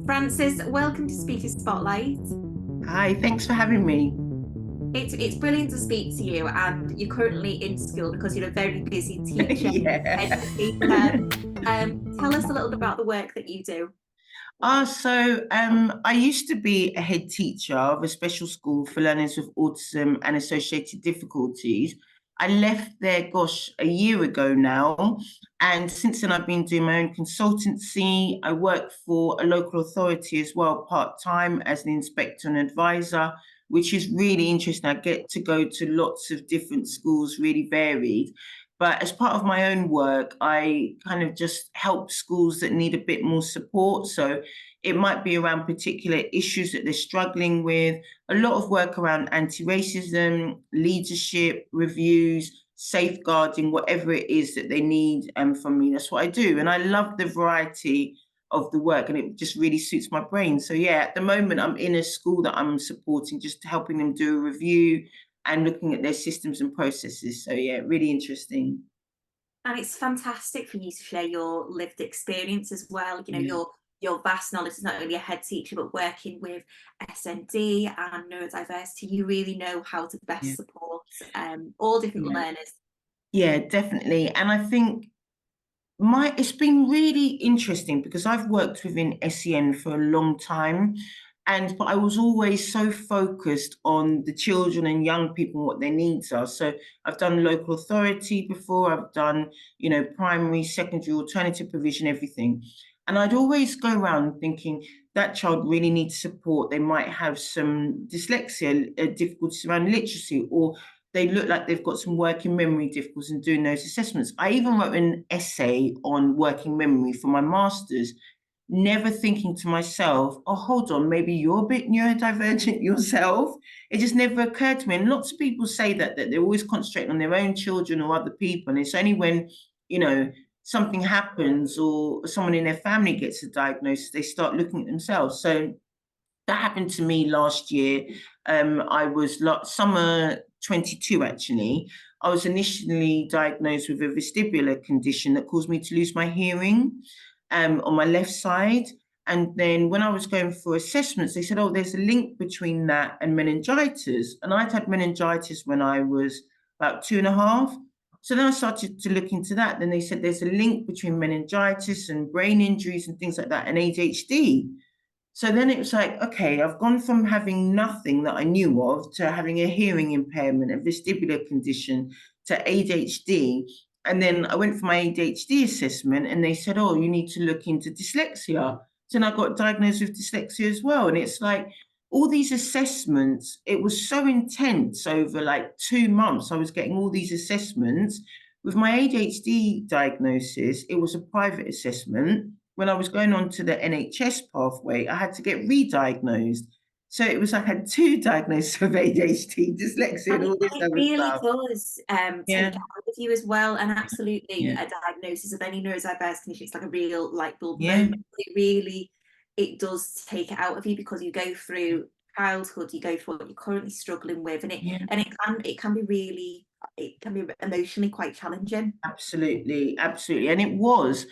Frances, welcome to Speaker Spotlight. Hi, thanks for having me. It's brilliant to speak to you, and you're currently in school because you're a very busy teacher, Yeah. educator. Tell us a little bit about the work that you do. I used to be a head teacher of a special school for learners with autism and associated difficulties. I left there, gosh, a year ago now. And since then, I've been doing my own consultancy. I work for a local authority as well, part time as an inspector and advisor, which is really interesting. I get to go to lots of different schools, really varied. But as part of my own work, I kind of just help schools that need a bit more support. So it might be around particular issues that they're struggling with, a lot of work around anti-racism, leadership, reviews, safeguarding, whatever it is that they need from me. That's what I do. And I love the variety of the work and it just really suits my brain. So yeah, at the moment I'm in a school that I'm supporting, just helping them do a review and looking at their systems and processes. So yeah, really interesting. And it's fantastic for you to share your lived experience as well. Yeah, Your vast knowledge is not only a head teacher, but working with SND and neurodiversity, you really know how to yeah, best support all different yeah. learners. Yeah, definitely. And I think it's been really interesting because I've worked within SEN for a long time. But I was always so focused on the children and young people and what their needs are. So I've done local authority before, I've done, primary, secondary, alternative provision, everything. And I'd always go around thinking that child really needs support. They might have some dyslexia, difficulties around literacy, or they look like they've got some working memory difficulties in doing those assessments. I even wrote an essay on working memory for my master's, never thinking to myself, oh, hold on, maybe you're a bit neurodivergent yourself. It just never occurred to me. And lots of people say that they're always concentrating on their own children or other people. And it's only when, you know, something happens or someone in their family gets a diagnosis, they start looking at themselves. So that happened to me last year. I was summer 22 actually. I was initially diagnosed with a vestibular condition that caused me to lose my hearing on my left side. And then when I was going for assessments, they said, oh, there's a link between that and meningitis. And I'd had meningitis when I was about 2.5. So then I started to look into that. Then they said there's a link between meningitis and brain injuries and things like that and ADHD. So then it was like, okay, I've gone from having nothing that I knew of to having a hearing impairment, a vestibular condition, to ADHD. And then I went for my ADHD assessment and they said, oh, you need to look into dyslexia. So then I got diagnosed with dyslexia as well. And it's like all these assessments, it was so intense over like 2 months. I was getting all these assessments. With my ADHD diagnosis, it was a private assessment. When I was going on to the NHS pathway, I had to get re-diagnosed. So it was like I had two diagnoses of ADHD, dyslexia, and And all this it other really stuff. does take Yeah, it out of you as well. And absolutely, yeah, a diagnosis of any neurodiverse condition, it's like a real light bulb yeah, moment. It does take it out of you because you go through childhood, you go through what you're currently struggling with, and yeah. it can be really, it can be emotionally quite challenging. Absolutely, absolutely. And it was,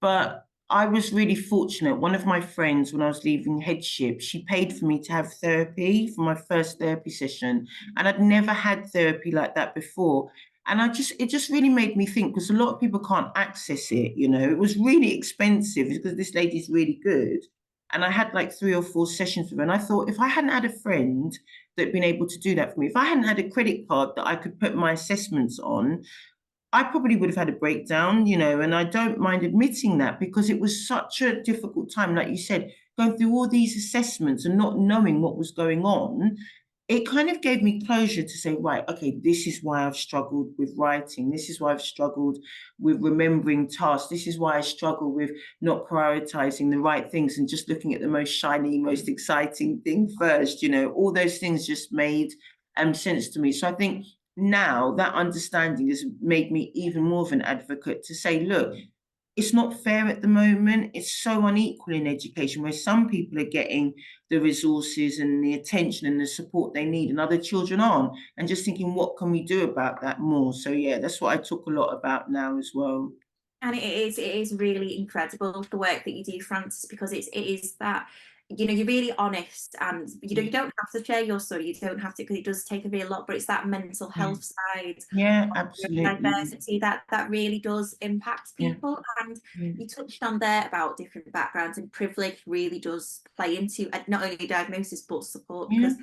but I was really fortunate. One of my friends, when I was leaving headship, she paid for me to have therapy for my first therapy session. And I'd never had therapy like that before. And it just really made me think because a lot of people can't access it, it was really expensive because this lady's really good. And I had like 3 or 4 sessions with her. And I thought if I hadn't had a friend that'd been able to do that for me, if I hadn't had a credit card that I could put my assessments on, I probably would have had a breakdown, and I don't mind admitting that because it was such a difficult time. Like you said, going through all these assessments and not knowing what was going on, it kind of gave me closure to say, right, okay, this is why I've struggled with writing. This is why I've struggled with remembering tasks. This is why I struggle with not prioritizing the right things and just looking at the most shiny, most exciting thing first. All those things just made sense to me. So I think now that understanding has made me even more of an advocate to say, look, it's not fair at the moment. It's so unequal in education where some people are getting the resources and the attention and the support they need and other children aren't. And just thinking, what can we do about that more? So yeah, that's what I talk a lot about now as well. And it is really incredible the work that you do, Frances, because it is that, you're really honest, and you don't have to share your story. You don't have to, because it does take a real lot, but it's that mental Yeah, health side yeah, of absolutely. diversity that really does impact Yeah, people. And yeah, you touched on there about different backgrounds, and privilege really does play into not only diagnosis but support, yeah, because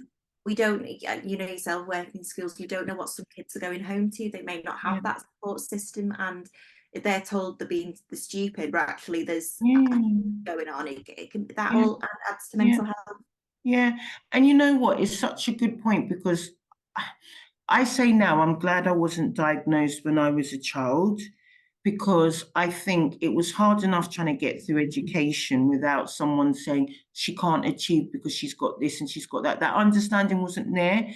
we don't, yourself working in schools, you don't know what some kids are going home to. They may not have yeah, that support system, and if they're told they're being the stupid, but actually there's yeah, going on, it can, that yeah, all adds to yeah. mental health. Yeah, and you know what? It's such a good point because I say now I'm glad I wasn't diagnosed when I was a child because I think it was hard enough trying to get through education without someone saying she can't achieve because she's got this and she's got that. That understanding wasn't there.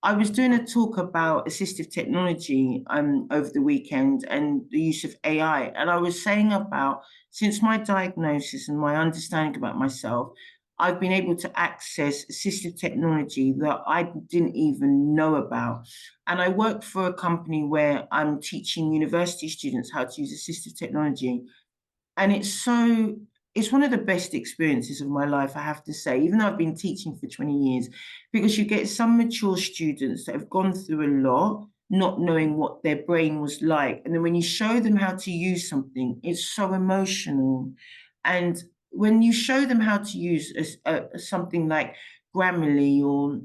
I was doing a talk about assistive technology over the weekend and the use of AI, and I was saying about since my diagnosis and my understanding about myself, I've been able to access assistive technology that I didn't even know about. And I work for a company where I'm teaching university students how to use assistive technology. And it's one of the best experiences of my life, I have to say, even though I've been teaching for 20 years, because you get some mature students that have gone through a lot, not knowing what their brain was like. And then when you show them how to use something, it's so emotional. And when you show them how to use something like Grammarly or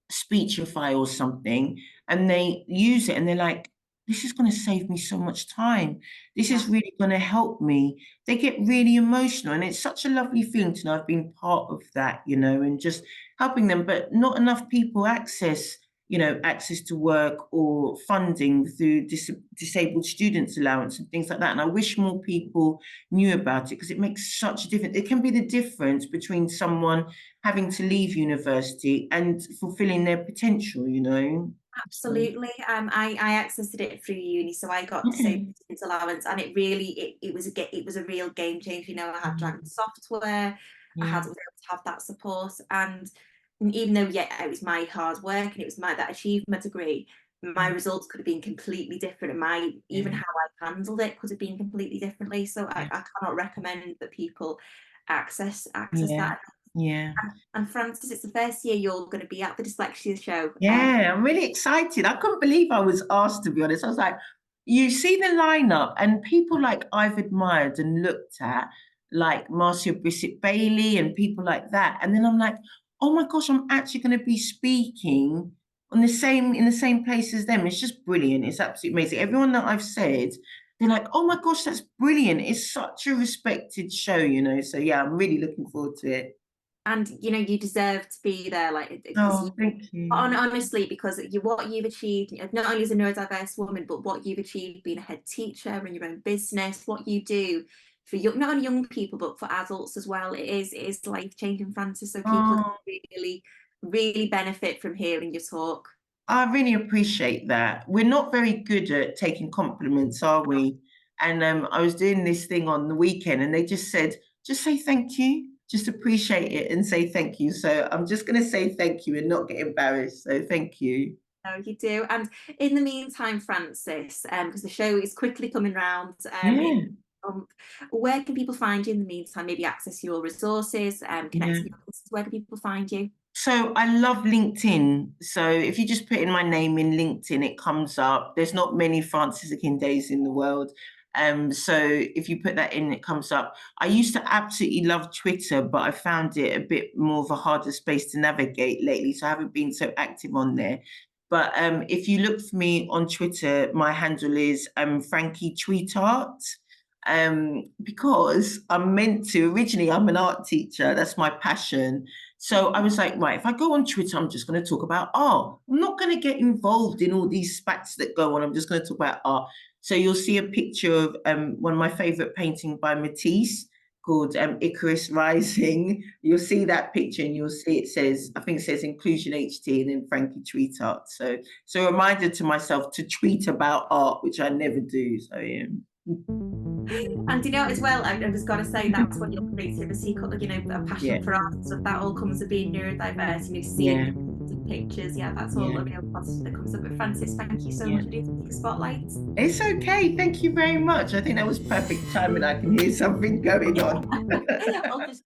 Speechify or something, and they use it and they're like, this is going to save me so much time. This Yeah. is really going to help me. They get really emotional, and it's such a lovely feeling to know I've been part of that, and just helping them. But not enough people access to work or funding through disabled students allowance and things like that. And I wish more people knew about it because it makes such a difference. It can be the difference between someone having to leave university and fulfilling their potential. So, Absolutely. I accessed it through uni, so I got disabled okay. students allowance, and it was a real game changer. I had Dragon Mm, software, I yeah, was able to have that support, and even though, yeah, it was my hard work and it was my that achievement degree, my yeah, results could have been completely different, and my even yeah, how I handled it could have been completely differently. So I, yeah, I cannot recommend that people access yeah, that. yeah. And Frances, it's the first year you're going to be at the dyslexia show. Yeah, I'm really excited. I couldn't believe I was asked, to be honest. I was like, you see the lineup, and people like I've admired and looked at, like Marcia Brissett Bailey and people like that. And then I'm like, oh my gosh, I'm actually going to be speaking in the same place as them. It's just brilliant. It's absolutely amazing. Everyone that I've said, they're like, oh my gosh, that's brilliant. It's such a respected show. So yeah, I'm really looking forward to it. And you deserve to be there, like, because Oh, thank you. honestly, because what you've achieved, not only as a neurodiverse woman, but what you've achieved being a head teacher in your own business, what you do for not only young people but for adults as well, it is life changing, Frances. So people Oh, really really benefit from hearing your talk. I really appreciate that. We're not very good at taking compliments, are we? And I was doing this thing on the weekend, and they just said, just say thank you, just appreciate it and say thank you. So I'm just going to say thank you and not get embarrassed. So thank you. No, you do. And in the meantime, Frances, because the show is quickly coming round, Yeah, where can people find you in the meantime? Maybe access your resources, connect yeah. to your business. Where can people find you? So I love LinkedIn. So if you just put in my name in LinkedIn, it comes up. There's not many Frances Akindes in the world. So if you put that in, it comes up. I used to absolutely love Twitter, but I found it a bit more of a harder space to navigate lately. So I haven't been so active on there. But if you look for me on Twitter, my handle is Frankie Tweetart. Because originally I'm an art teacher, that's my passion. So I was like, right, if I go on Twitter, I'm just going to talk about art. I'm not going to get involved in all these spats that go on. I'm just going to talk about art. So you'll see a picture of one of my favorite painting by Matisse called Icarus Rising. You'll see that picture and you'll see I think it says Inclusion HT and then Frankie Tweet Art. So a reminder to myself to tweet about art, which I never do. So yeah. And as well, I just got to say that's when your creativity, a passion Yeah, for art and stuff, that all comes with being neurodiverse. Seeing yeah, taking pictures. Yeah, that's all Yeah. a real positive that comes up. But Frances, thank you so Yeah. much for doing the spotlight. It's okay. Thank you very much. I think that was perfect timing. I can hear something going on. I'll just